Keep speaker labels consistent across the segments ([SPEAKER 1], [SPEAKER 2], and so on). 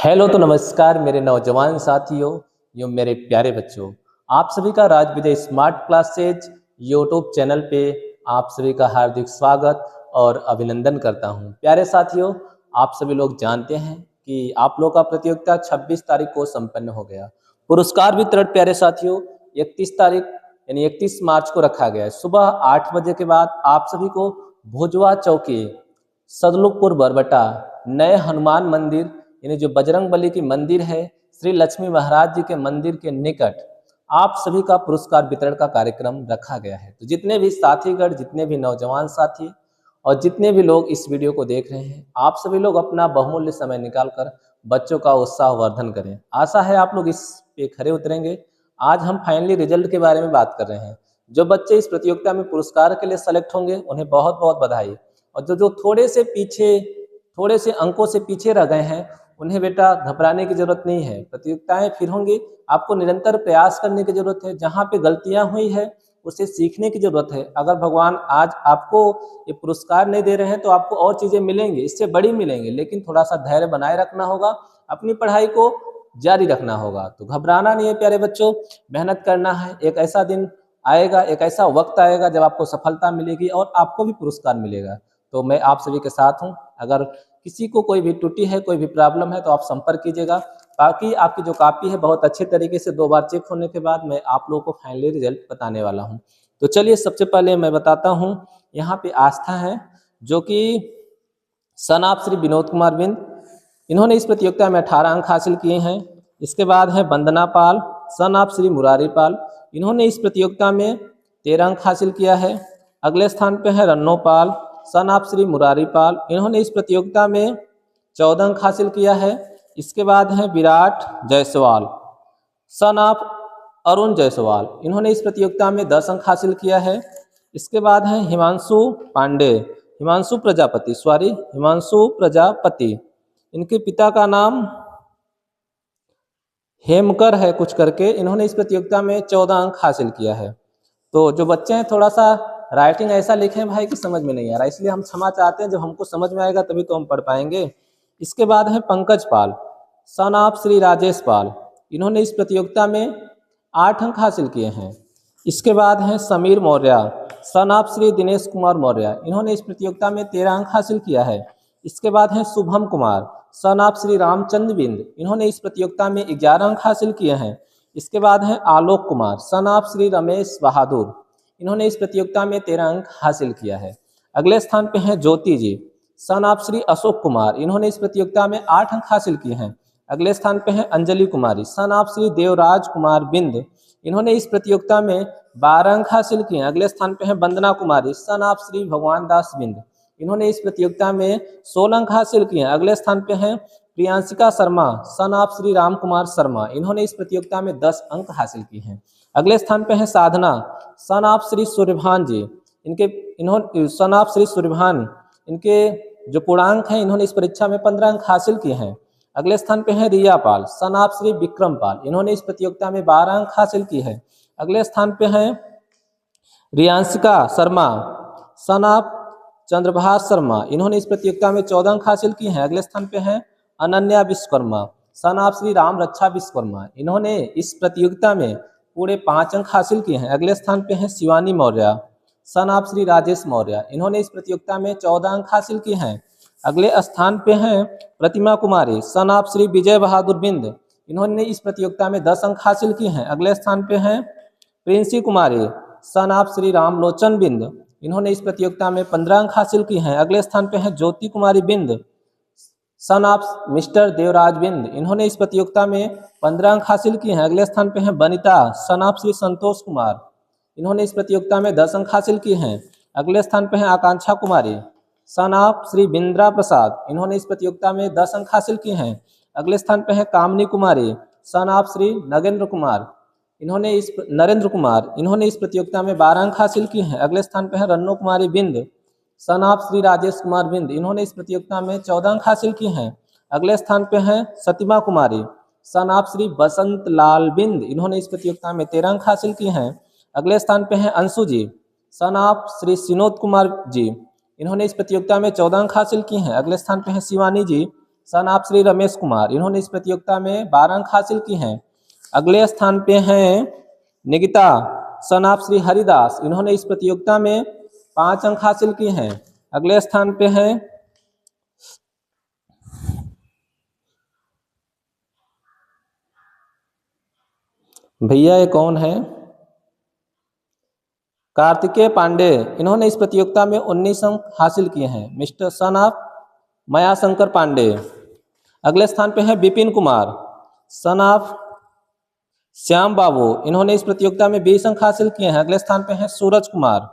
[SPEAKER 1] Hello तो नमस्कार मेरे नौजवान साथियों, यो मेरे प्यारे बच्चों। आप सभी का राज विजय स्मार्ट क्लासेज यूट्यूब चैनल पे आप सभी का हार्दिक स्वागत और अभिनंदन करता हूं। प्यारे साथियों, आप सभी लोग जानते हैं कि आप लोग का प्रतियोगिता 26 तारीख को संपन्न हो गया। पुरस्कार वितरण प्यारे साथियों 31 तारीख यानी 31 मार्च को रखा गया है। सुबह 8 बजे के बाद आप सभी को भुजवा चौकी, सदलुकपुर बरबटा, नए हनुमान मंदिर यानी जो बजरंग बली की मंदिर है, श्री लक्ष्मी महाराज जी के मंदिर के निकट आप सभी का पुरस्कार वितरण का कार्यक्रम रखा गया है। तो जितने भी साथीगण, जितने भी नौजवान साथी और जितने भी लोग इस वीडियो को देख रहे हैं, आप सभी लोग अपना बहुमूल्य समय निकालकर बच्चों का उत्साह वर्धन करें। आशा है आप लोग इस पे खरे उतरेंगे। आज हम फाइनली रिजल्ट के बारे में बात कर रहे हैं। जो बच्चे इस प्रतियोगिता में पुरस्कार के लिए सेलेक्ट होंगे उन्हें बहुत बहुत बधाई। और जो जो थोड़े से अंकों से पीछे रह गए हैं उन्हें बेटा घबराने की जरूरत नहीं है। प्रतियोगिताएं फिर होंगी, आपको निरंतर प्रयास करने की जरूरत है। जहाँ पे गलतियां हुई है उसे सीखने की जरूरत है। अगर भगवान आज आपको ये पुरस्कार नहीं दे रहे हैं तो आपको और चीजें मिलेंगी, इससे बड़ी मिलेंगी, लेकिन थोड़ा सा धैर्य बनाए रखना होगा, अपनी पढ़ाई को जारी रखना होगा। तो घबराना नहीं है प्यारे बच्चों, मेहनत करना है। एक ऐसा दिन आएगा, एक ऐसा वक्त आएगा जब आपको सफलता मिलेगी और आपको भी पुरस्कार मिलेगा। तो मैं आप सभी के साथ हूँ। अगर किसी को कोई भी त्रुटि है, कोई भी प्रॉब्लम है तो आप संपर्क कीजिएगा। बाकी आपकी जो कॉपी है बहुत अच्छे तरीके से 2 बार चेक होने के बाद मैं आप लोगों को फाइनली रिजल्ट बताने वाला हूँ। तो चलिए सबसे पहले मैं बताता हूँ। यहाँ पे आस्था है जो कि सन ऑफ श्री विनोद कुमार बिंद, इन्होंने इस प्रतियोगिता में 18 अंक हासिल किए हैं। इसके बाद है वंदना पाल, सन ऑफ श्री मुरारी पाल, इन्होंने इस प्रतियोगिता में 13 अंक हासिल किया है। अगले स्थान पे है रन्नो पाल, सन ऑफ श्री मुरारी पाल, इन्होंने इस प्रतियोगिता में 14 अंक हासिल किया है। इसके बाद है विराट जायसवाल, सन ऑफ अरुण जायसवाल, इन्होंने इस प्रतियोगिता में 10 अंक हासिल किया है। इसके बाद है हिमांशु प्रजापति, इनके पिता का नाम हेमकर है कुछ करके, इन्होंने इस प्रतियोगिता में 14 अंक हासिल किया है। तो जो बच्चे हैं थोड़ा सा राइटिंग ऐसा लिखे भाई कि समझ में नहीं आ रहा, इसलिए हम क्षमा चाहते हैं। जब हमको समझ में आएगा तभी तो हम पढ़ पाएंगे। इसके बाद है पंकज पाल, सन ऑफ श्री राजेश पाल, इन्होंने इस प्रतियोगिता में 8 अंक हासिल किए हैं। इसके बाद है समीर मौर्य, सन ऑफ श्री दिनेश कुमार मौर्य, इन्होंने इस प्रतियोगिता में 13 अंक हासिल किया है। इसके बाद है शुभम कुमार, सन ऑफ श्री रामचंद्र बिंद, इन्होंने इस प्रतियोगिता में 11 अंक हासिल किए हैं। इसके बाद है आलोक कुमार, सन ऑफ श्री रमेश बहादुर, इन्होंने इस प्रतियोगिता में 13 अंक हासिल किया है। अगले स्थान पे हैं ज्योति जी, सन ऑफ श्री अशोक कुमार, इन्होंने इस प्रतियोगिता में 8 अंक हासिल किए हैं। अगले स्थान पे हैं अंजलि कुमारी, सन ऑफ श्री देवराज कुमार बिंद, इन्होंने इस प्रतियोगिता में 12 अंक हासिल किए हैं। अगले स्थान पे हैं वंदना कुमारी, सन ऑफ श्री भगवान दास बिंद, इन्होंने इस प्रतियोगिता में 16 अंक हासिल किए हैं। अगले स्थान पे हैं प्रियांशिका शर्मा, सन ऑफ श्री राम कुमार शर्मा, इन्होंने इस प्रतियोगिता में 10 अंक हासिल किए हैं। अगले स्थान पे हैं साधना, सन ऑफ श्री सूर्यभान जी, इन्होंने सन ऑफ श्री सूर्यभान, इनके जो पूर्णांक हैं इन्होंने इस परीक्षा में 15 अंक हासिल किए हैं। अगले स्थान पे हैं रिया पाल, सन ऑफ श्री विक्रम पाल, इन्होंने इस प्रतियोगिता में 12 अंक हासिल किए हैं। अगले स्थान पे हैं रियांशिका शर्मा, सन ऑफ चंद्रभाष शर्मा, इन्होंने इस प्रतियोगिता में 14 अंक हासिल किए हैं। अगले स्थान पे हैं अनन्या विश्वकर्मा, सन ऑफ श्री राम रक्षा विश्वकर्मा, इन्होंने इस प्रतियोगिता में पूरे 5 अंक हासिल किए हैं। अगले स्थान पे हैं शिवानी मौर्य, सन ऑफ श्री राजेश मौर्य, इन्होंने इस प्रतियोगिता में 14 अंक हासिल किए हैं। अगले स्थान पे हैं प्रतिमा कुमारी, सन ऑफ श्री विजय बहादुर बिंद, इन्होंने इस प्रतियोगिता में 10 अंक हासिल किए हैं। अगले स्थान पे हैं प्रिंसी कुमारी, सन ऑफ श्री रामलोचन बिंद, इन्होंने इस प्रतियोगिता में 15 अंक हासिल किए हैं। अगले स्थान पे हैं ज्योति कुमारी बिंद, सन ऑफ मिस्टर देवराज बिंद, इन्होंने इस प्रतियोगिता में 15 अंक हासिल किए हैं। अगले स्थान पे हैं बनिता, सन ऑफ श्री संतोष कुमार, इन्होंने इस प्रतियोगिता में 10 अंक हासिल किए हैं। अगले स्थान पे हैं आकांक्षा कुमारी, सन ऑफ श्री बिंद्रा प्रसाद, इन्होंने इस प्रतियोगिता में 10 अंक हासिल किए हैं। अगले स्थान पे हैं कामनी कुमारी, सन ऑफ श्री नरेंद्र कुमार, इन्होंने इस प्रतियोगिता में 12 अंक हासिल किए हैं। अगले स्थान पे हैं रन्नो कुमारी बिंद, सन ऑफ श्री राजेश कुमार बिंद, इन्होंने इस प्रतियोगिता में 14 अंक हासिल किए हैं। अगले स्थान पे हैं सतीमा कुमारी, सन ऑफ श्री बसंत लाल बिंद, इन्होंने इस प्रतियोगिता में 13 अंक हासिल किए हैं। अगले स्थान पे हैं अंशु जी, सन ऑफ श्री सिनोद कुमार जी, इन्होंने इस प्रतियोगिता में 14 अंक हासिल किए हैं। अगले स्थान पे हैं शिवानी जी, सन ऑफ श्री रमेश कुमार, इन्होंने इस प्रतियोगिता में 12 अंक हासिल किए हैं। अगले स्थान पे हैं निकिता सन ऑफ श्री हरिदास, इन्होंने इस प्रतियोगिता में 5 अंक हासिल किए हैं। अगले स्थान पे हैं भैया ये कौन है, कार्तिकेय पांडे, इन्होंने इस प्रतियोगिता में 19 अंक हासिल किए हैं। Mister son of Mayashankar Pandey. अगले स्थान पे है विपिन कुमार सन ऑफ श्याम बाबू, इन्होंने इस प्रतियोगिता में 20 अंक हासिल किए हैं। अगले स्थान पे है सूरज कुमार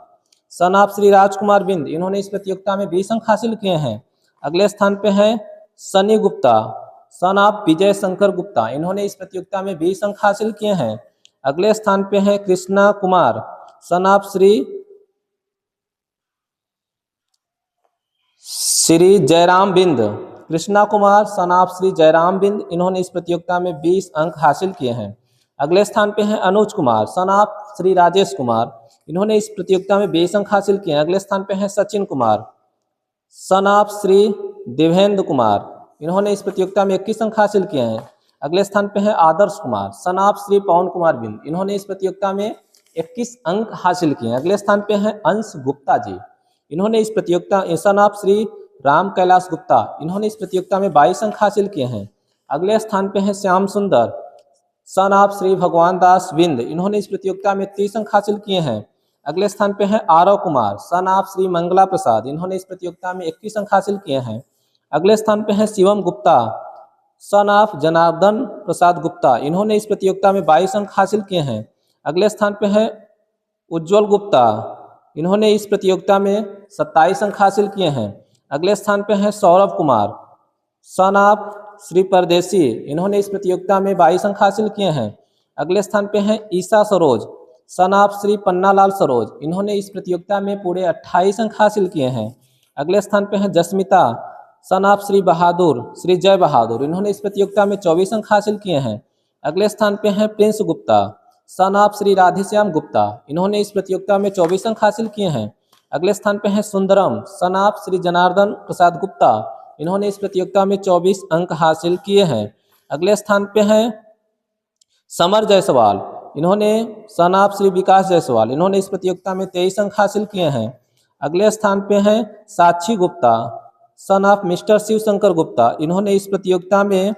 [SPEAKER 1] सन ऑफ श्री राजकुमार बिंद, इन्होंने इस प्रतियोगिता में 20 अंक हासिल किए हैं। अगले स्थान पे है सनी गुप्ता सन ऑफ विजय शंकर गुप्ता, इन्होंने इस प्रतियोगिता में 20 अंक हासिल किए हैं। अगले स्थान पे है Krishna Kumar son of Shri Jairam Bind, Krishna Kumar son of Shri Jairam Bind, इन्होंने इस प्रतियोगिता में 20 अंक हासिल किए हैं। अगले स्थान पे हैं अनुज कुमार सन ऑफ श्री राजेश कुमार, इन्होंने इस प्रतियोगिता में 20 अंक हासिल किए हैं। अगले स्थान पे हैं सचिन कुमार सन ऑफ श्री देवेंद्र कुमार, इन्होंने इस प्रतियोगिता में 21 अंक हासिल किए हैं। अगले स्थान पे है आदर्श कुमार सन ऑफ श्री पवन कुमार बिंद, इन्होंने इस प्रतियोगिता में 21 अंक हासिल किए हैं। अगले स्थान पे हैं अंश गुप्ता जी, इन्होंने इस प्रतियोगिता सन ऑफ श्री राम कैलाश गुप्ता, इन्होंने इस प्रतियोगिता में 22 अंक हासिल किए हैं। अगले स्थान पे हैं श्याम सुंदर सन ऑफ श्री भगवान दास बिंद, इन्होंने इस प्रतियोगिता में 30 अंक हासिल किए हैं। अगले स्थान पे हैं आरव कुमार सन ऑफ श्री मंगला प्रसाद, इन्होंने इस प्रतियोगिता में 21 अंक हासिल किए हैं। अगले स्थान पे हैं शिवम गुप्ता सन ऑफ जनार्दन प्रसाद गुप्ता, इन्होंने इस प्रतियोगिता में 22 अंक हासिल किए हैं। अगले स्थान पे है उज्जवल गुप्ता, इन्होंने इस प्रतियोगिता में 27 अंक हासिल किए हैं। अगले स्थान पे है सौरभ कुमार सन ऑफ श्री परदेसी, इन्होंने इस प्रतियोगिता में 22 अंक हासिल किए हैं। अगले स्थान पे हैं ईसा सरोज सन ऑफ श्री पन्नालाल सरोज, इन्होंने इस प्रतियोगिता में पूरे 28 अंक हासिल किए हैं। अगले स्थान पे हैं जस्मिता सन ऑफ श्री बहादुर श्री जय बहादुर, इन्होंने इस प्रतियोगिता में 24 अंक हासिल किए हैं। अगले स्थान पे हैं Prince Gupta son of Shri Radheshyam Gupta, इन्होंने इस प्रतियोगिता में 24 अंक हासिल किए हैं। अगले स्थान पे हैं सुंदरम सन ऑफ श्री जनार्दन प्रसाद गुप्ता, इन्होंने इस प्रतियोगिता में 24 अंक हासिल किए हैं। अगले स्थान पे हैं समर जायसवाल, इन्होंने सन ऑफ श्री विकास जायसवाल, इन्होंने इस प्रतियोगिता में 23 अंक हासिल किए हैं। अगले स्थान पे हैं Sakshi Gupta son of mister Shivshankar Gupta, इन्होंने इस प्रतियोगिता में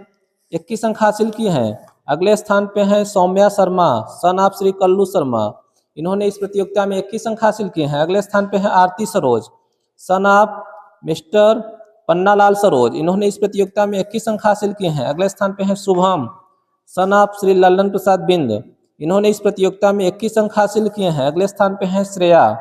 [SPEAKER 1] 21 अंक हासिल किए हैं। अगले स्थान पे हैं सौम्या शर्मा सन ऑफ श्री कल्लू शर्मा, इन्होंने इस प्रतियोगिता में 21 अंक हासिल किए हैं। अगले स्थान पे है Aarti Saroj son of mister Pannalal Saroj, इन्होंने इस प्रतियोगिता में 21 अंक हासिल किए हैं। अगले स्थान पे है शुभम सन ऑफ श्री लल्लन प्रसाद बिंद, इन्होंने इस प्रतियोगिता में 21 अंक हासिल किए हैं। अगले स्थान पे है श्रेया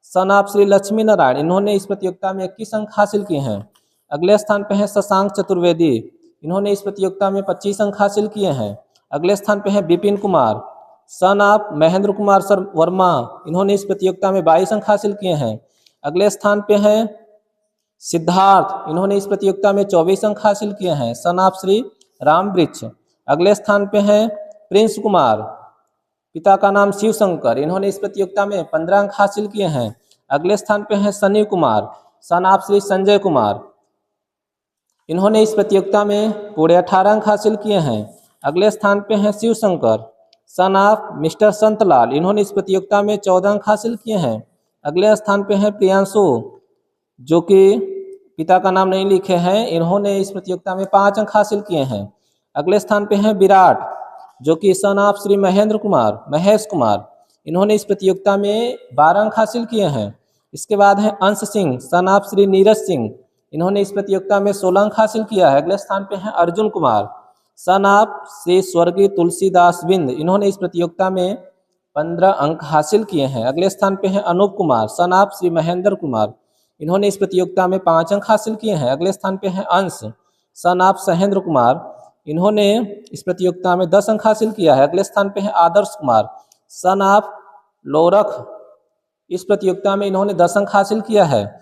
[SPEAKER 1] सन ऑफ श्री लक्ष्मी नारायण, इन्होंने इस प्रतियोगिता में 21 अंक हासिल किए हैं। अगले स्थान पे है शशांक चतुर्वेदी, इन्होंने इस प्रतियोगिता में 25 अंक हासिल किए हैं। अगले स्थान पे है Vipin Kumar son of Mahendra Kumar sir Verma, इन्होंने इस प्रतियोगिता में 22 अंक हासिल किए हैं। अगले स्थान पे है सिद्धार्थ, इन्होंने इस प्रतियोगिता में 24 अंक हासिल किए हैं सन ऑफ श्री राम वृक्ष। अगले स्थान पे है प्रिंस कुमार, पिता का नाम शिव शंकर, इन्होंने इस प्रतियोगिता में 15 अंक हासिल किए हैं। अगले स्थान पे है सनी कुमार सन ऑफ श्री संजय कुमार, इन्होंने इस प्रतियोगिता में पूरे 18 अंक हासिल किए हैं। अगले स्थान पे है Shiv Shankar son of mister Santlal, इन्होंने इस प्रतियोगिता में 14 अंक हासिल किए हैं। अगले स्थान पे है प्रियांशु, जो कि पिता का नाम नहीं लिखे हैं, इन्होंने इस प्रतियोगिता में 5 अंक हासिल किए हैं। अगले स्थान पे है विराट, जो कि सन ऑफ श्री महेश कुमार, इन्होंने इस प्रतियोगिता में 12 अंक हासिल किए हैं। इसके बाद है अंश सिंह सन ऑफ श्री नीरज सिंह, इन्होंने इस प्रतियोगिता में 16 अंक हासिल किया है। अगले स्थान पे है अर्जुन कुमार सन ऑफ श्री स्वर्गीय तुलसीदास बिंद, इन्होंने इस प्रतियोगिता में 15 अंक हासिल किए हैं। अगले स्थान पे है अनूप कुमार सन ऑफ श्री महेंद्र कुमार, इन्होंने इस प्रतियोगिता में 5 अंक हासिल किए हैं। अगले स्थान पे है अंश सन ऑफ सहेंद्र कुमार, इन्होंने इस प्रतियोगिता में 10 अंक हासिल किया है। अगले स्थान पे है आदर्श कुमार सन ऑफ लोरख, इस प्रतियोगिता में इन्होंने 10 अंक हासिल किया है।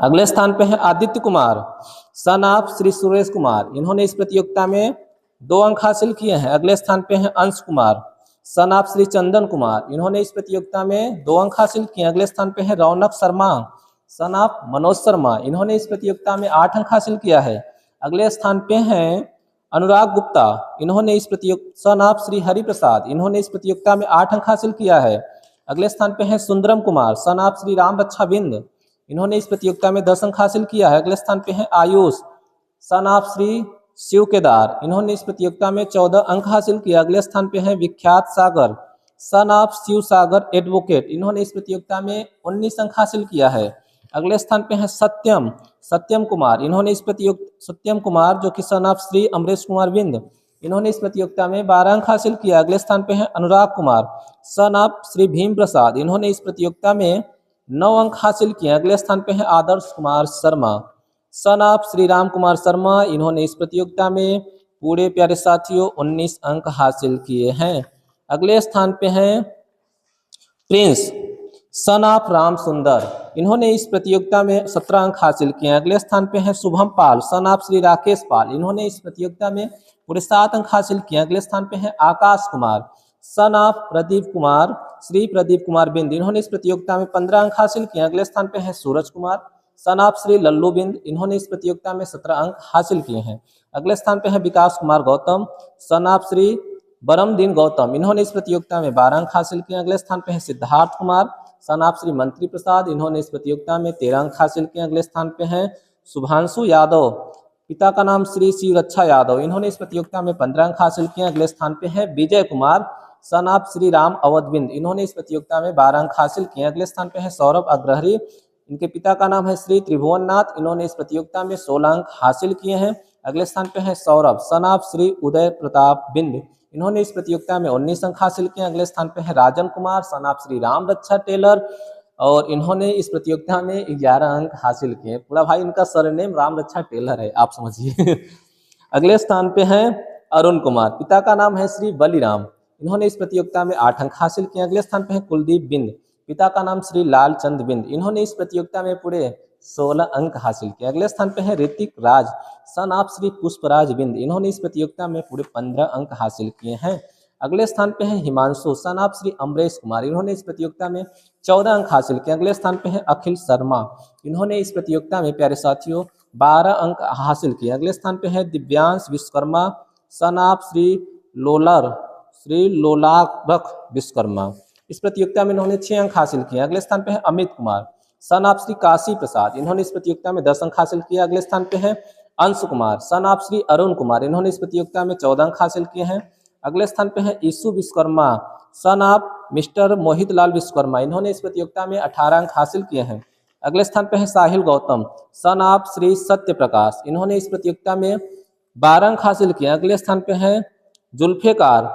[SPEAKER 1] अगले स्थान पे है आदित्य कुमार सन ऑफ श्री सुरेश कुमार, इन्होंने इस प्रतियोगिता में 2 अंक हासिल किए हैं। अगले स्थान पे है अंश कुमार सन ऑफ श्री चंदन कुमार, इन्होंने इस प्रतियोगिता में 2 अंक हासिल किए। अगले स्थान पे है रौनक शर्मा सन ऑफ मनोज शर्मा, इन्होंने इस प्रतियोगिता में 8 अंक हासिल किया है। अगले स्थान पे हैं अनुराग गुप्ता, इन्होंने इस प्रतियोगिता सन ऑफ श्री हरि प्रसाद, इन्होंने इस प्रतियोगिता में 8 अंक हासिल किया है। अगले स्थान पे हैं सुंदरम कुमार, सन ऑफ श्री राम रक्षा बिंद, इन्होंने इस प्रतियोगिता में 10 अंक हासिल किया है। अगले स्थान पे हैं आयुष, सन ऑफ श्री शिव केदार, इन्होंने इस प्रतियोगिता में 14 अंक हासिल किया। अगले स्थान पे हैं Vikhyat Sagar, son of Shiv Sagar advocate, इन्होंने इस प्रतियोगिता में 19 अंक हासिल किया है। अगले स्थान पे हैं सत्यम कुमार, इन्होंने इस सत्यम कुमार जो कि सन ऑफ श्री अमरेश कुमार बिंद, इन्होंने इस प्रतियोगिता में 12 अंक हासिल किया। अगले स्थान पे हैं अनुराग कुमार, सन ऑफ श्री भीम प्रसाद, इन्होंने इस प्रतियोगिता में 9 अंक हासिल किए। अगले स्थान पे हैं आदर्श कुमार शर्मा, सन ऑफ श्री राम कुमार शर्मा, इन्होंने इस प्रतियोगिता में पूरे प्यारे साथियों 19 अंक हासिल किए हैं। अगले स्थान पे हैं प्रिंस, सन ऑफ राम सुंदर, इन्होंने इस प्रतियोगिता में 17 अंक हासिल किए। अगले स्थान पे हैं शुभम पाल, सन ऑफ श्री राकेश पाल, इन्होंने इस प्रतियोगिता में पूरे 7 अंक हासिल किए। अगले स्थान पे हैं आकाश कुमार, सन ऑफ प्रदीप कुमार श्री प्रदीप कुमार बिंद, इन्होंने इस प्रतियोगिता में 15 अंक हासिल किए। अगले स्थान पे हैं सूरज कुमार, सन ऑफ श्री लल्लू बिंद, इन्होंने इस प्रतियोगिता में 17 अंक हासिल किए हैं। अगले स्थान पे हैं विकास कुमार गौतम, सन ऑफ श्री बरमदीन गौतम, इन्होंने इस प्रतियोगिता में 12 अंक हासिल किए। अगले स्थान पे हैं सिद्धार्थ कुमार, सन ऑफ श्री मंत्री प्रसाद, इन्होंने इस प्रतियोगिता में 13 अंक हासिल किए। अगले स्थान पे हैं शुभांशु यादव, पिता का नाम श्री शिव रक्षा यादव, इन्होंने इस प्रतियोगिता में 15 अंक हासिल किए। अगले स्थान पे हैं विजय कुमार, सन ऑफ श्री राम अवधबिंद, इन्होंने इस प्रतियोगिता में 12 अंक हासिल किए। अगले स्थान पे हैं सौरभ अग्रहरी, इनके पिता का नाम है श्री त्रिभुवन नाथ, इन्होंने इस प्रतियोगिता में 16 अंक हासिल किए हैं। अगले स्थान पे हैं सौरभ, सन ऑफ श्री उदय प्रताप बिंद, इन्होंने इस प्रतियोगिता में 19 अंक हासिल किए। अगले स्थान पे है Rajan Kumar, son of Shri Ram Raksha tailor, और इन्होंने इस प्रतियोगिता में 11 अंक हासिल किए। पूरा भाई इनका सरनेम राम रक्षा टेलर है, आप समझिए। अगले स्थान पे हैं अरुण कुमार, पिता का नाम है श्री बलिराम, इन्होंने इस प्रतियोगिता में 8 अंक हासिल किए। अगले स्थान पे है कुलदीप बिंद, पिता का नाम श्री लालचंद बिंद, इन्होंने इस प्रतियोगिता में पूरे 16 अंक हासिल किए। अगले स्थान पे है ऋतिक राज, सन ऑफ श्री पुष्पराज बिंद, इन्होंने इस प्रतियोगिता में पूरे 15 अंक हासिल किए हैं। अगले स्थान पे है हिमांशु, सन ऑफ श्री अमरेश कुमार, इन्होंने इस प्रतियोगिता में 14 अंक हासिल किए। अगले स्थान पे है अखिल शर्मा, इन्होंने इस प्रतियोगिता में प्यारे साथियों 12 अंक हासिल किए। अगले स्थान पे है दिव्यांश विश्वकर्मा, सन ऑफ श्री लोलारख विश्वकर्मा, इस प्रतियोगिता में इन्होंने 6 अंक हासिल किए। अगले स्थान पे है अमित कुमार, सन ऑफ श्री काशी प्रसाद, इन्होंने इस प्रतियोगिता में 10 अंक हासिल किया। अगले स्थान पे है अंश कुमार, सन ऑफ श्री अरुण कुमार, इन्होंने इस प्रतियोगिता में 14 अंक हासिल किए हैं। अगले स्थान पे है Ishu Vishwakarma, son of mister Mohit Lal Vishwakarma, इन्होंने इस प्रतियोगिता में 18 अंक हासिल किए हैं। अगले स्थान पे है साहिल गौतम, सन ऑफ श्री सत्य प्रकाश, इन्होंने इस प्रतियोगिता में 12 अंक हासिल किए। अगले स्थान पे है जुल्फिकार,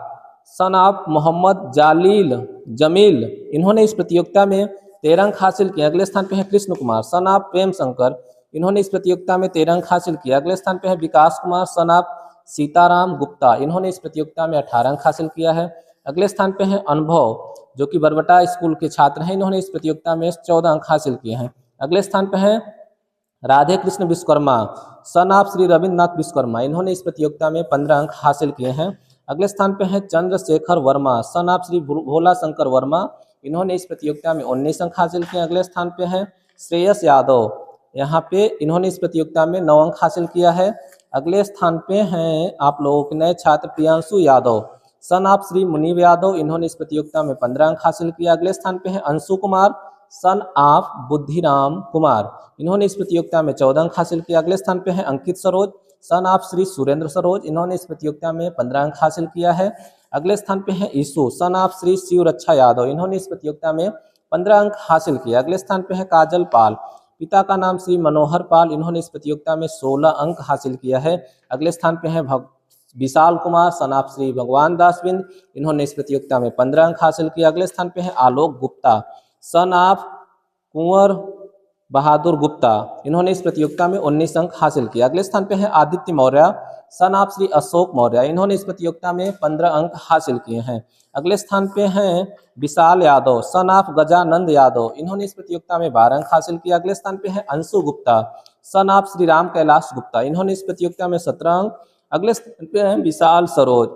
[SPEAKER 1] सन ऑफ मोहम्मद जमील, इन्होंने इस प्रतियोगिता में 13 अंक हासिल किए। अगले स्थान पे है कृष्ण कुमार, सन ऑफ प्रेम शंकर, इन्होंने इस प्रतियोगिता में 13 अंक हासिल किया। अगले स्थान पे है विकास कुमार, सन ऑफ सीताराम गुप्ता, इन्होंने इस प्रतियोगिता में 18 अंक हासिल किया है। अगले स्थान पे है अनुभव, जो कि बरबटा स्कूल के छात्र हैं, इन्होंने इस प्रतियोगिता में 14 अंक हासिल किए हैं। अगले स्थान पे है राधे कृष्ण विश्वकर्मा, सन ऑफ श्री रविन्द्रनाथ विश्वकर्मा, इन्होंने इस प्रतियोगिता में 15 अंक हासिल किए हैं। अगले स्थान पे है चंद्रशेखर वर्मा, सन ऑफ श्री भोला शंकर वर्मा, इन्होंने इस प्रतियोगिता में 19 अंक हासिल किए। अगले स्थान पे है श्रेयस यादव, यहाँ पे इन्होंने इस प्रतियोगिता में 9 अंक हासिल किया है। अगले स्थान पे हैं आप लोगों के नए छात्र प्रियांशु यादव, सन ऑफ श्री मुनीब यादव, इन्होंने इस प्रतियोगिता में 15 अंक हासिल किया। अगले स्थान पे है अंशु कुमार, सन ऑफ बुद्धिराम कुमार, इन्होंने इस प्रतियोगिता में 14 अंक हासिल किया। अगले स्थान पे है अंकित सरोज, सन ऑफ श्री सुरेंद्र सरोज, इन्होंने इस प्रतियोगिता में 15 अंक हासिल किया है। अगले स्थान पे है ईशु, सन ऑफ श्री शिव रक्षा यादव, इन्होंने इस प्रतियोगिता में 15 अंक हासिल किया। अगले स्थान पे है काजल पाल, पिता का नाम श्री मनोहर पाल, इन्होंने इस प्रतियोगिता में 16 अंक हासिल किया है। अगले स्थान पे है विशाल कुमार, सन ऑफ श्री भगवान दास बिंद, इन्होंने इस प्रतियोगिता में 15 अंक हासिल किया। अगले स्थान पे है आलोक गुप्ता, सन ऑफ कुंवर बहादुर गुप्ता, इन्होंने इस प्रतियोगिता में 19 अंक हासिल किया। अगले स्थान पे है आदित्य मौर्य, सन ऑफ श्री अशोक मौर्य, इन्होंने इस प्रतियोगिता में 15 अंक हासिल किए हैं। अगले स्थान पे हैं विशाल यादव, सन ऑफ गजानंद यादव, इन्होंने इस प्रतियोगिता में 12 अंक हासिल किया। अगले स्थान पे है अंशु गुप्ता, सन ऑफ श्री राम कैलाश गुप्ता, इन्होंने इस प्रतियोगिता में 17 अंक। अगले स्थान पे हैं विशाल सरोज,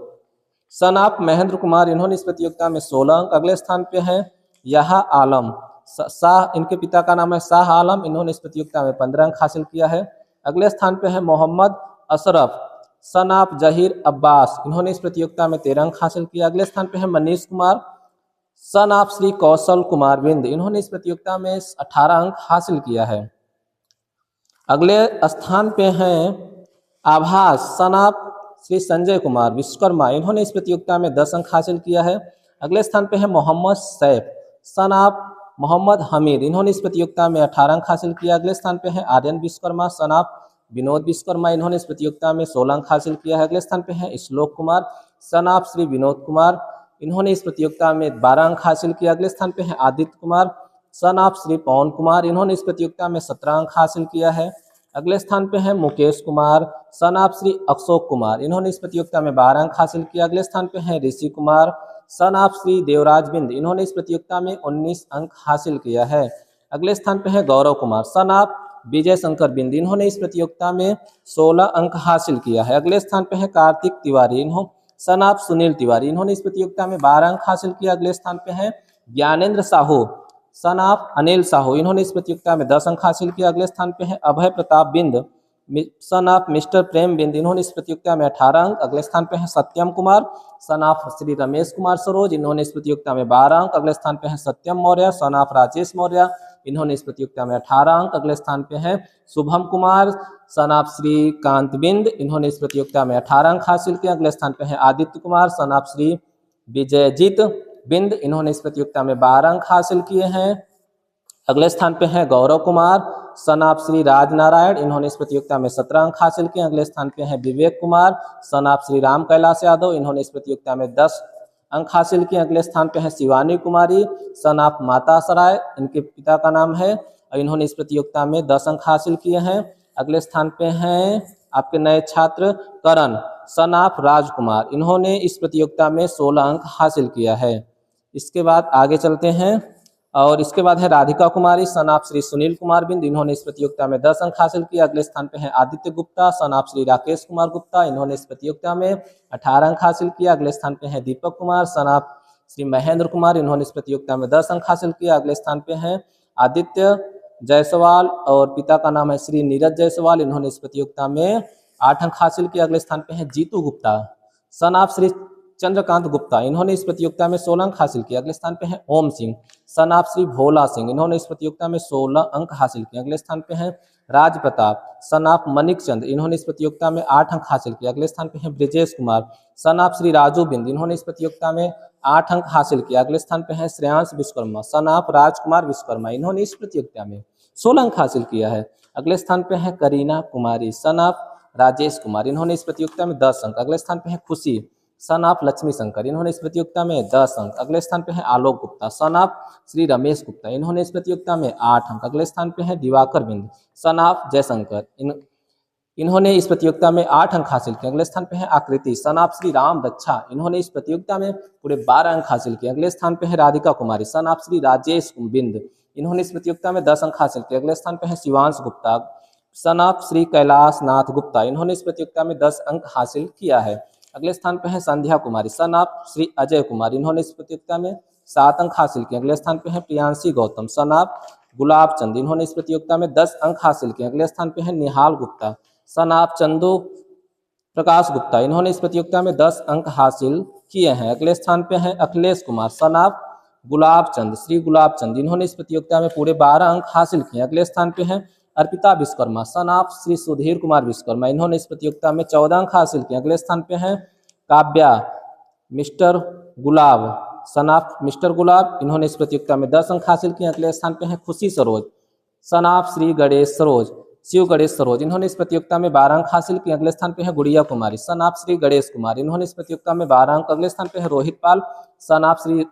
[SPEAKER 1] सन ऑफ महेंद्र कुमार, इन्होंने इस प्रतियोगिता में 16 अंक। अगले स्थान पे हैं यहा आलम, शाह, इनके पिता का नाम है शाह आलम, इन्होंने इस प्रतियोगिता में 15 अंक हासिल किया है। अगले स्थान पे है मोहम्मद अशरफ सन ऑफ जहीर अब्बास, इन्होंने इस प्रतियोगिता में 13 अंक हासिल किया। अगले स्थान पे है मनीष कुमार सन ऑफ श्री कौशल कुमार बिंद, इन्होंने इस प्रतियोगिता में 18 अंक हासिल किया है। अगले स्थान पे हैं आभास सन ऑफ श्री संजय कुमार विश्वकर्मा, इन्होंने इस प्रतियोगिता में 10 अंक हासिल किया है। अगले स्थान पे है मोहम्मद सैफ सन ऑफ मोहम्मद हमीद, इन्होंने इस प्रतियोगिता में 18 अंक हासिल किया। अगले स्थान पे है आर्यन विश्वकर्मा सन ऑफ विनोद विश्वकर्मा, इन्होंने इस प्रतियोगिता में 16 अंक हासिल किया है। अगले स्थान पे है श्लोक कुमार सन ऑफ श्री विनोद कुमार, इन्होंने इस प्रतियोगिता में 12 अंक हासिल किया। अगले स्थान पे है आदित्य कुमार सन ऑफ श्री पवन कुमार, इन्होंने इस प्रतियोगिता में 17 अंक हासिल किया है। अगले स्थान पे है मुकेश कुमार सन ऑफ श्री अशोक कुमार, इन्होंने इस प्रतियोगिता में 12 अंक हासिल किया। अगले स्थान पे है ऋषि कुमार सन ऑफ श्री देवराज बिंद, इन्होंने इस प्रतियोगिता में 19 अंक हासिल किया है। अगले स्थान पे है गौरव कुमार सन ऑफ विजय शंकर बिंद, इन्होंने इस प्रतियोगिता में 16 अंक हासिल किया है। अगले स्थान पे है कार्तिक तिवारी सन ऑफ सुनील तिवारी, इन्होंने इस प्रतियोगिता में 12 अंक हासिल किया। अगले स्थान पे है ज्ञानेंद्र साहू सन ऑफ अनिल साहू, इन्होंने इस प्रतियोगिता में 10 अंक हासिल किया। अगले स्थान पे है अभय प्रताप बिंद सन ऑफ मिस्टर प्रेम बिंद, इन्होंने इस प्रतियोगिता में 18 अंक। अगले स्थान पे है सत्यम कुमार सन ऑफ श्री रमेश कुमार सरोज, इन्होंने इस प्रतियोगिता में 12 अंक। अगले स्थान पे है सत्यम मौर्य सन ऑफ राजेश मौर्य, इन्होंने इस प्रतियोगिता में 18 अंक। अगले स्थान पे है शुभम कुमार सन ऑफ श्री कांत बिंद, इन्होंने इस प्रतियोगिता में 18 अंक हासिल किया। अगले स्थान पे है आदित्य कुमार सन ऑफ श्री विजयजीत बिंद, इन्होंने इस प्रतियोगिता में 12 अंक हासिल किए हैं। अगले स्थान पे है गौरव कुमार सन ऑफ श्री राजनारायण, इन्होंने इस प्रतियोगिता में 17 अंक हासिल किए। अगले स्थान पे है विवेक कुमार सन ऑफ श्री राम कैलाश यादव, इन्होंने इस प्रतियोगिता में 10 अंक हासिल किए। अगले स्थान पे है शिवानी कुमारी सन ऑफ माता सराय, इनके पिता का नाम है, और इन्होंने इस प्रतियोगिता में 10 अंक हासिल किए हैं। अगले स्थान पे हैं आपके नए छात्र करण सन ऑफ राजकुमार, इन्होंने इस प्रतियोगिता में 16 अंक हासिल किया है। इसके बाद आगे चलते हैं, और इसके बाद है राधिका कुमारी सन ऑफ श्री सुनील कुमार बिंद, इन्होंने इस प्रतियोगिता में 10 अंक हासिल किया। अगले स्थान पे है आदित्य गुप्ता सन ऑफ श्री राकेश कुमार गुप्ता, इन्होंने इस प्रतियोगिता में 18 अंक हासिल किया। अगले स्थान पे है दीपक कुमार सन ऑफ श्री महेंद्र कुमार, इन्होंने इस प्रतियोगिता में 10 अंक हासिल किया। अगले स्थान पे है आदित्य जायसवाल और पिता का नाम है श्री नीरज जायसवाल, इन्होंने इस प्रतियोगिता में 8 अंक हासिल किया। अगले स्थान पे है जीतू गुप्ता सन ऑफ श्री चंद्रकांत गुप्ता, इन्होंने इस प्रतियोगिता में 16 अंक हासिल किया। अगले स्थान पे है ओम सिंह सन ऑफ श्री भोला सिंह, इन्होंने इस प्रतियोगिता में 16 अंक हासिल किए। अगले स्थान पे है राज प्रताप सन ऑफ मनिक चंद, इन्होंने इस प्रतियोगिता में 8 अंक हासिल किया। अगले स्थान पे है ब्रिजेश कुमार सन ऑफ श्री राजू बिंद, इन्होंने इस प्रतियोगिता में 8 अंक हासिल किया। अगले स्थान पे है श्रेयांश विश्वकर्मा सन ऑफ राजकुमार विश्वकर्मा, इन्होंने इस प्रतियोगिता में 16 अंक हासिल किया है। अगले स्थान पे है करीना कुमारी सन ऑफ राजेश कुमार, इन्होंने इस प्रतियोगिता में 10 अंक। अगले स्थान पे है खुशी सन ऑफ लक्ष्मी शंकर, इन्होंने इस प्रतियोगिता में 10 अंक। अगले स्थान पे है आलोक गुप्ता सन ऑफ श्री रमेश गुप्ता, इन्होंने इस प्रतियोगिता में 8 अंक। अगले स्थान पे है दिवाकर बिंद सन ऑफ जयशंकर, इन्होंने इस प्रतियोगिता में 8 अंक हासिल किए। अगले स्थान पे है आकृति सन ऑफ श्री राम रक्षा, इन्होंने इस प्रतियोगिता में पूरे 12 अंक हासिल किए। अगले स्थान पे है राधिका कुमारी सन ऑफ श्री राजेश बिंद, इन्होंने इस प्रतियोगिता में 10 अंक हासिल किए। अगले स्थान पे है शिवांश गुप्ता सन ऑफ श्री कैलाश नाथ गुप्ता, इन्होंने इस प्रतियोगिता में 10 अंक हासिल किया है। अगले स्थान पे है संध्या कुमारी सन ऑफ श्री अजय कुमार, इन्होंने इस प्रतियोगिता में 7 अंक हासिल किए। अगले स्थान पे है प्रियांशी गौतम सन ऑफ गुलाब चंद, इन्होंने इस प्रतियोगिता में 10 अंक हासिल किए। अगले स्थान पे है निहाल गुप्ता सन ऑफ चंदू प्रकाश गुप्ता, इन्होंने इस प्रतियोगिता में 10 अंक हासिल किए हैं। अगले स्थान पे है अखिलेश कुमार सन ऑफ गुलाब चंद श्री गुलाब चंद, इन्होंने इस प्रतियोगिता में पूरे 12 अंक हासिल किए। अगले स्थान पे है अर्पिता विश्वकर्मा सन ऑफ श्री सुधीर कुमार विश्वकर्मा, इन्होंने इस प्रतियोगिता में 14 अंक हासिल किए। अगले स्थान पे है Kavya mister Gulab son of mister Gulab, इन्होंने इस प्रतियोगिता में 10 अंक हासिल किए। अगले स्थान पे है खुशी सरोज सन ऑफ श्री गणेश सरोज शिव गणेश सरोज, इन्होंने इस प्रतियोगिता में 12 अंक हासिल किए। अगले स्थान पे है गुड़िया कुमारी सन ऑफ श्री गणेश कुमार, इन्होंने इस प्रतियोगिता में 12 अंक। अगले स्थान पे है रोहित पाल सन ऑफ श्री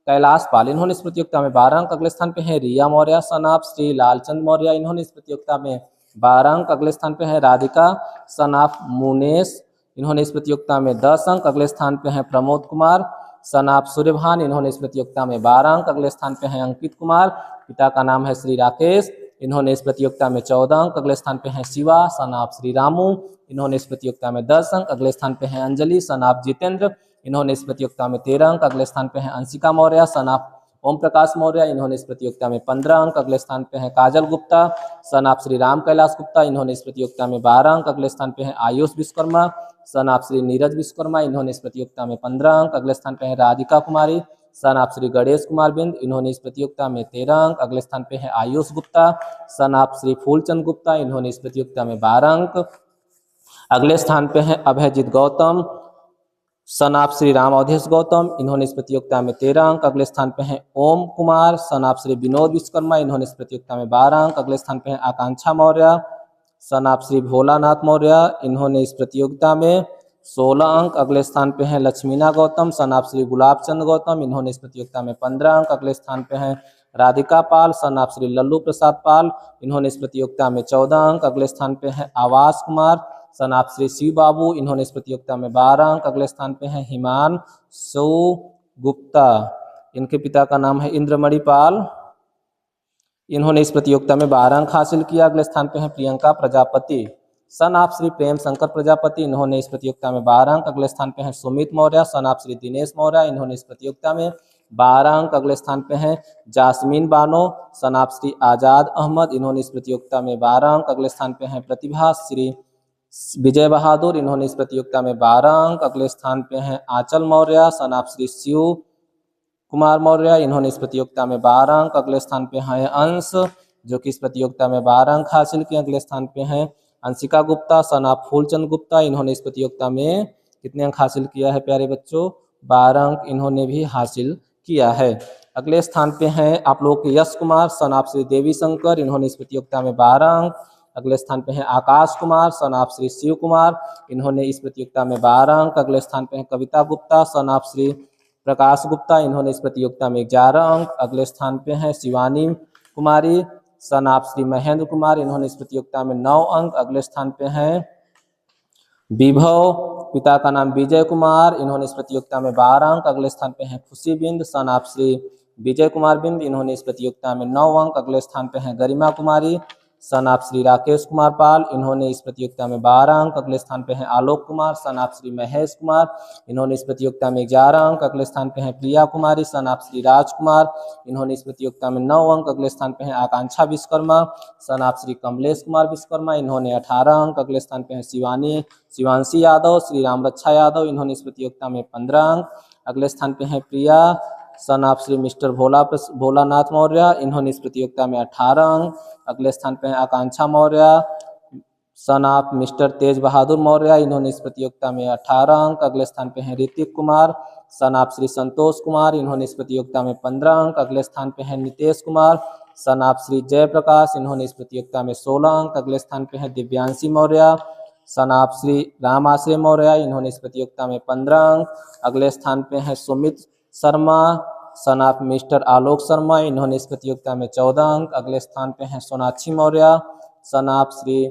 [SPEAKER 1] कैलाश पाल, इन्होंने इस प्रतियोगिता में 12 अंक। अगले स्थान पे है रिया मौर्य सन ऑफ श्री लालचंद मौर्य, इन्होंने इस प्रतियोगिता में 12 अंक। अगले स्थान पे है राधिका सन ऑफ मुनेश, इन्होंने इस प्रतियोगिता में 10 अंक। अगले स्थान पे है प्रमोद कुमार सन ऑफ सूर्यभान, इन्होंने इस प्रतियोगिता में 12 अंक। अगले स्थान पे है अंकित कुमार, पिता का नाम है श्री राकेश, इन्होंने इस प्रतियोगिता में 14 अंक। अगले स्थान पे है शिवा सन ऑफ श्री रामू, इन्होंने इस प्रतियोगिता में 10 अंक। अगले स्थान पे है अंजलि सन ऑफ जितेंद्र, इन्होंने इस प्रतियोगिता में 13 अंक। अगले स्थान पे है अंशिका मौर्य सन ऑफ ओम प्रकाश मौर्य, इन्होंने इस प्रतियोगिता में 15 अंक। अगले स्थान पे हैं काजल गुप्ता, सन ऑफ श्री राम कैलाश गुप्ता, इन्होंने इस प्रतियोगिता में 12 अंक। अगले स्थान पे हैं आयुष विश्वकर्मा, सन ऑफ श्री नीरज विश्वकर्मा, इन्होंने इस प्रतियोगिता में 15 अंक। अगले स्थान पे है राधिका कुमारी, सन ऑफ श्री गणेश कुमार बिंद, इन्होंने इस प्रतियोगिता में 13 अंक। अगले स्थान पे है आयुष गुप्ता, सन ऑफ श्री फूलचंद गुप्ता, इन्होंने इस प्रतियोगिता में 12 अंक। अगले स्थान पे है अभयजीत गौतम, सन ऑफ श्री राम अवधेश गौतम, इन्होंने इस प्रतियोगिता में 13 अंक। अगले स्थान पे हैं ओम कुमार, सन ऑफ श्री विनोद विश्वकर्मा, इन्होंने इस प्रतियोगिता में 12 अंक। अगले स्थान पे हैं आकांक्षा मौर्य, सन ऑफ श्री भोलानाथ मौर्य, इन्होंने इस प्रतियोगिता में 16 अंक। अगले स्थान पे हैं लक्ष्मीना गौतम, सन ऑफ श्री गुलाब चंद गौतम, इन्होंने इस प्रतियोगिता में 15 अंक। अगले स्थान पे हैं राधिका पाल, सन ऑफ श्री लल्लू प्रसाद पाल, इन्होंने इस प्रतियोगिता में 14 अंक। अगले स्थान पे हैं आवास कुमार, सन ऑफ श्री शिव बाबू, इन्होंने इस प्रतियोगिता में 12 अंक। अगले स्थान पे हैं हिमांशु गुप्ता, इनके पिता का नाम है इंद्रमणि पाल, इन्होंने इस प्रतियोगिता में 12 अंक हासिल किया। अगले स्थान पे हैं प्रियंका प्रजापति, सन ऑफ श्री प्रेम शंकर प्रजापति, इन्होंने इस प्रतियोगिता में 12 अंक। अगले स्थान पे हैं सुमित मौर्य, सन ऑफ श्री दिनेश मौर्य, इन्होंने इस प्रतियोगिता में 12 अंक। अगले स्थान पे हैं जासमीन बानो, सन ऑफ श्री आजाद अहमद, इन्होंने इस प्रतियोगिता में 12 अंक। अगले स्थान पे हैं प्रतिभा श्री विजय बहादुर, इन्होंने इस प्रतियोगिता में 12 अंक। अगले स्थान पे हैं आंचल मौर्य, सन ऑफ श्री शिव कुमार मौर्य, इन्होंने इस प्रतियोगिता में 12 अंक। अगले स्थान पे हैं अंश, जो कि इस प्रतियोगिता में 12 अंक हासिल किए। अगले स्थान पे हैं अंशिका गुप्ता, सन ऑफ फूलचंद गुप्ता, इन्होंने इस प्रतियोगिता में कितने अंक हासिल किया है प्यारे बच्चों? 12 अंक इन्होंने भी हासिल किया है। अगले स्थान पे हैं आप लोग के यश कुमार, सन ऑफ श्री देवी शंकर, इन्होंने इस प्रतियोगिता में 12 अंक। अगले स्थान पे हैं आकाश कुमार, सन ऑफ श्री शिव कुमार, इन्होंने इस प्रतियोगिता में 12 अंक। अगले स्थान पे हैं कविता गुप्ता, सन ऑफ श्री प्रकाश गुप्ता, इन्होंने इस प्रतियोगिता में 11 अंक। अगले स्थान पे हैं शिवानी कुमारी, सन ऑफ श्री महेंद्र कुमार, इन्होंने इस प्रतियोगिता में 9 अंक। अगले स्थान पे हैं विभव, पिता का नाम विजय कुमार, इन्होंने इस प्रतियोगिता में 12 अंक। अगले स्थान पे हैं खुशी बिंद, सन ऑफ श्री विजय कुमार बिंद, इन्होंने इस प्रतियोगिता में 9 अंक। अगले स्थान पे हैं गरिमा कुमारी, सन ऑफ श्री राकेश कुमार पाल, इन्होंने इस प्रतियोगिता में 12 अंक। अगले स्थान पे हैं आलोक कुमार, सन ऑफ श्री महेश कुमार, इन्होंने इस प्रतियोगिता में 11 अंक। अगले स्थान पे हैं प्रिया कुमारी, सन ऑफ श्री राजकुमार, इन्होंने इस प्रतियोगिता में 9 अंक। अगले स्थान पे हैं आकांक्षा विश्वकर्मा, सन ऑफ श्री कमलेश कुमार विश्वकर्मा, इन्होंने 18 अंक। अगले स्थान पे हैं शिवांशी यादव, श्री राम रक्षा यादव, इन्होंने इस प्रतियोगिता में 15 अंक। अगले स्थान पे हैं Priya, son of Shri mister Bholanath Maurya, इन्होंने इस प्रतियोगिता में 18 अंक। अगले स्थान पे हैं आकांक्षा मौर्य, सन ऑफ मिस्टर तेज बहादुर मौर्य, इन्होंने इस प्रतियोगिता में 18 अंक। अगले स्थान पे हैं ऋतिक कुमार, सन ऑफ श्री संतोष कुमार, इन्होंने इस प्रतियोगिता में 15 अंक। अगले स्थान पे हैं नितेश कुमार, सन ऑफ श्री जयप्रकाश, इन्होंने इस प्रतियोगिता में 16 अंक। अगले स्थान पे हैं दिव्यांशी मौर्य, सन ऑफ श्री राम आश्रय मौर्य, इन्होंने इस प्रतियोगिता में 15 अंक। अगले स्थान पे हैं Sumit Sharma, son of mister Alok Sharma, इन्होंने इस प्रतियोगिता में 14 अंक। अगले स्थान पे हैं सोनाक्षी मौर्य, सन ऑफ श्री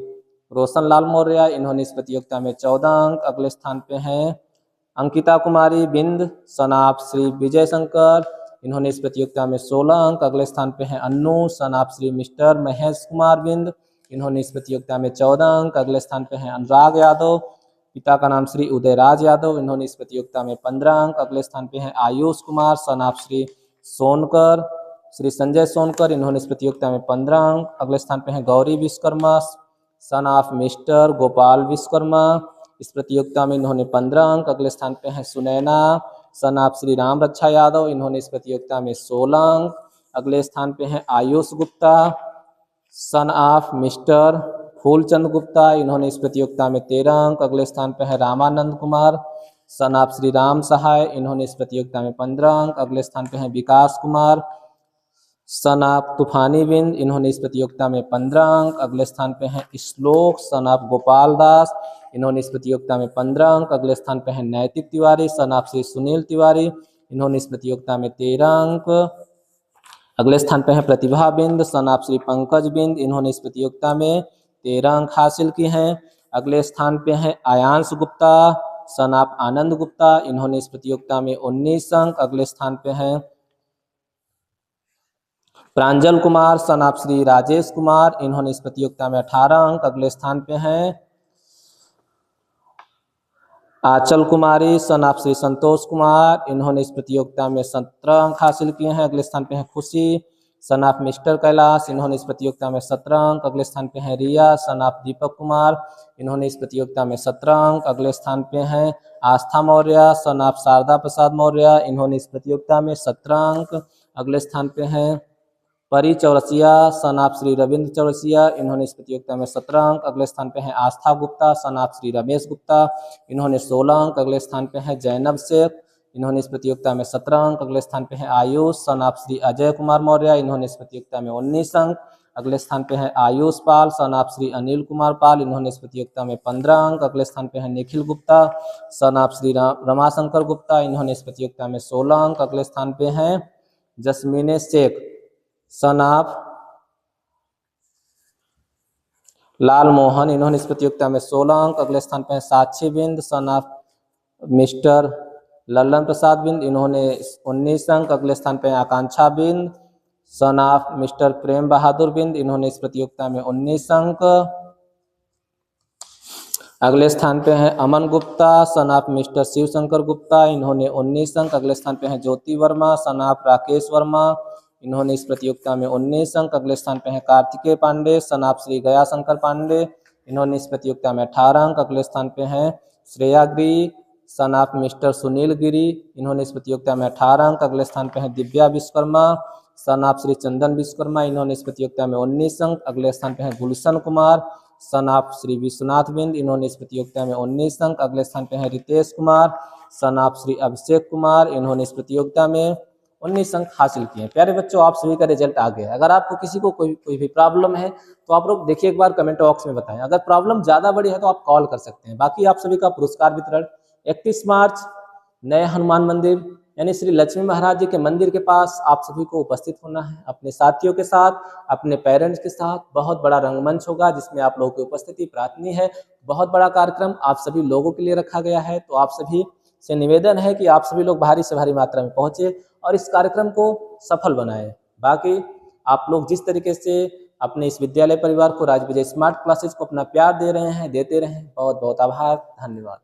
[SPEAKER 1] रोशन लाल मौर्य, इन्होंने इस प्रतियोगिता में 14 अंक। अगले स्थान पे हैं अंकिता कुमारी बिंद, सन ऑफ श्री विजय शंकर, इन्होंने इस प्रतियोगिता में 16 अंक। अगले स्थान पे हैं Annu, son of Shri mister Mahesh Kumar Bind, इन्होंने इस प्रतियोगिता में 14 अंक। अगले स्थान पे हैं अनुराग यादव, पिता का नाम श्री उदयराज यादव, इन्होंने इस प्रतियोगिता में 15 अंक। अगले स्थान पे हैं आयुष कुमार, सन ऑफ श्री सोनकर, श्री संजय सोनकर, इन्होंने इस प्रतियोगिता में 15 अंक। अगले स्थान पे हैं Gauri Vishwakarma, son of mister Gopal Vishwakarma, इस प्रतियोगिता में इन्होंने 15 अंक। अगले स्थान पे हैं सुनैना, सन ऑफ श्री राम रक्षा यादव, इन्होंने इस प्रतियोगिता में 16 अंक। अगले स्थान पे हैं Ayush Gupta, son of mister Phoolchand Gupta, इन्होंने इस प्रतियोगिता में 13 अंक। अगले स्थान पे है रामानंद कुमार, सन ऑफ श्री राम सहाय, इन्होंने इस प्रतियोगिता में 15 अंक। अगले स्थान पे हैं विकास कुमार, सन ऑफ तूफानी बिंद, इन्होंने इस प्रतियोगिता में 15 अंक। अगले स्थान पे हैं श्लोक, सन ऑफ गोपाल दास, इन्होंने इस प्रतियोगिता में 15 अंक। अगले स्थान पे हैं नैतिक तिवारी, सन ऑफ श्री सुनील तिवारी, इन्होंने इस प्रतियोगिता में 13 अंक। अगले स्थान पे हैं प्रतिभा बिंद, सन ऑफ श्री पंकज बिंद, इन्होंने इस प्रतियोगिता में 13 अंक हासिल किए हैं। अगले स्थान पे हैं आयांश गुप्ता, सन ऑफ आनंद गुप्ता, इन्होंने इस प्रतियोगिता में 19 अंक। अगले स्थान पे हैं प्रांजल कुमार, सन ऑफ श्री राजेश कुमार, इन्होंने इस प्रतियोगिता में 18 अंक। अगले स्थान पे हैं आंचल कुमारी सन ऑफ श्री संतोष कुमार, इन्होंने इस प्रतियोगिता में 17 अंक हासिल किए हैं। अगले स्थान पे हैं खुशी सन ऑफ मिस्टर कैलाश, इन्होंने इस प्रतियोगिता में 17 अंक। अगले स्थान पे हैं रिया सन ऑफ दीपक कुमार, इन्होंने इस प्रतियोगिता में 17 अंक। अगले स्थान पे हैं आस्था मौर्य सन ऑफ शारदा प्रसाद मौर्य, इन्होंने इस प्रतियोगिता में 17 अंक। अगले स्थान पे हैं परी चौरसिया सन ऑफ श्री रविंद्र चौरसिया, इन्होंने इस प्रतियोगिता में 17 अंक। अगले स्थान पे हैं आस्था गुप्ता सन ऑफ श्री रमेश गुप्ता, इन्होंने 16 अंक। अगले स्थान पे हैं जैनब शेख, इन्होंने इस प्रतियोगिता में 17 अंक। अगले स्थान पे हैं आयुष सन ऑफ श्री अजय कुमार मौर्य, इन्होंने इस प्रतियोगिता में 19 अंक। अगले स्थान पे हैं आयुष पाल सन ऑफ श्री अनिल कुमार पाल, इन्होंने इस प्रतियोगिता में 15 अंक। अगले स्थान पे हैं निखिल गुप्ता सन ऑफ श्री रमाशंकर गुप्ता, इन्होंने इस प्रतियोगिता में 16 अंक। अगले स्थान पे हैं जसमीन शेख सन ऑफ लाल मोहन, इन्होंने इस प्रतियोगिता में 16 अंक। अगले स्थान पे हैं साक्षी बिंद सन ऑफ मिस्टर लल्लन प्रसाद बिंद, इन्होंने 19 अंक। अगले स्थान पे हैं आकांक्षा बिंद सन ऑफ मिस्टर प्रेम बहादुर बिंद, इन्होंने इस प्रतियोगिता में 19 अंक। अगले स्थान पे हैं Aman Gupta son of mister Shivshankar Gupta, इन्होंने 19 अंक। अगले स्थान पे हैं ज्योति वर्मा सन ऑफ राकेश वर्मा, इन्होंने इस प्रतियोगिता में 19 अंक। अगले स्थान पे हैं कार्तिकेय पांडे सन ऑफ श्री गया शंकर पांडे, इन्होंने इस प्रतियोगिता में 18 अंक। अगले स्थान पे हैं श्रेया गिरी सन ऑफ मिस्टर सुनील गिरी, इन्होंने इस प्रतियोगिता में 18 अंक। अगले स्थान पे हैं दिव्या विश्वकर्मा सन ऑफ श्री चंदन विश्वकर्मा, इन्होंने इस प्रतियोगिता में 19 अंक। अगले स्थान पे हैं गुलशन कुमार सन ऑफ श्री विश्वनाथ बिंद, इन्होंने इस प्रतियोगिता में 19 अंक। अगले स्थान पे हैं रितेश कुमार सन ऑफ श्री अभिषेक कुमार, इन्होंने इस प्रतियोगिता में 19 अंक हासिल किए। प्यारे बच्चों, आप सभी का रिजल्ट आ गया। अगर आपको किसी को कोई भी प्रॉब्लम है तो आप लोग देखिए, एक बार कमेंट बॉक्स में बताएं। अगर प्रॉब्लम ज़्यादा बड़ी है तो आप कॉल कर सकते हैं। बाकी आप सभी का पुरस्कार वितरण 31 मार्च नए हनुमान मंदिर यानी श्री लक्ष्मी महाराज जी के मंदिर के पास आप सभी को उपस्थित होना है, अपने साथियों के साथ, अपने पेरेंट्स के साथ। बहुत बड़ा रंगमंच होगा जिसमें आप लोगों की उपस्थिति प्रार्थनीय है। बहुत बड़ा कार्यक्रम आप सभी लोगों के लिए रखा गया है, तो आप सभी से निवेदन है कि आप सभी लोग भारी से भारी मात्रा में पहुंचे और इस कार्यक्रम को सफल बनाएं। बाकी आप लोग जिस तरीके से अपने इस विद्यालय परिवार को राजविजय स्मार्ट क्लासेस को अपना प्यार दे रहे हैं, देते रहें। बहुत बहुत आभार, धन्यवाद।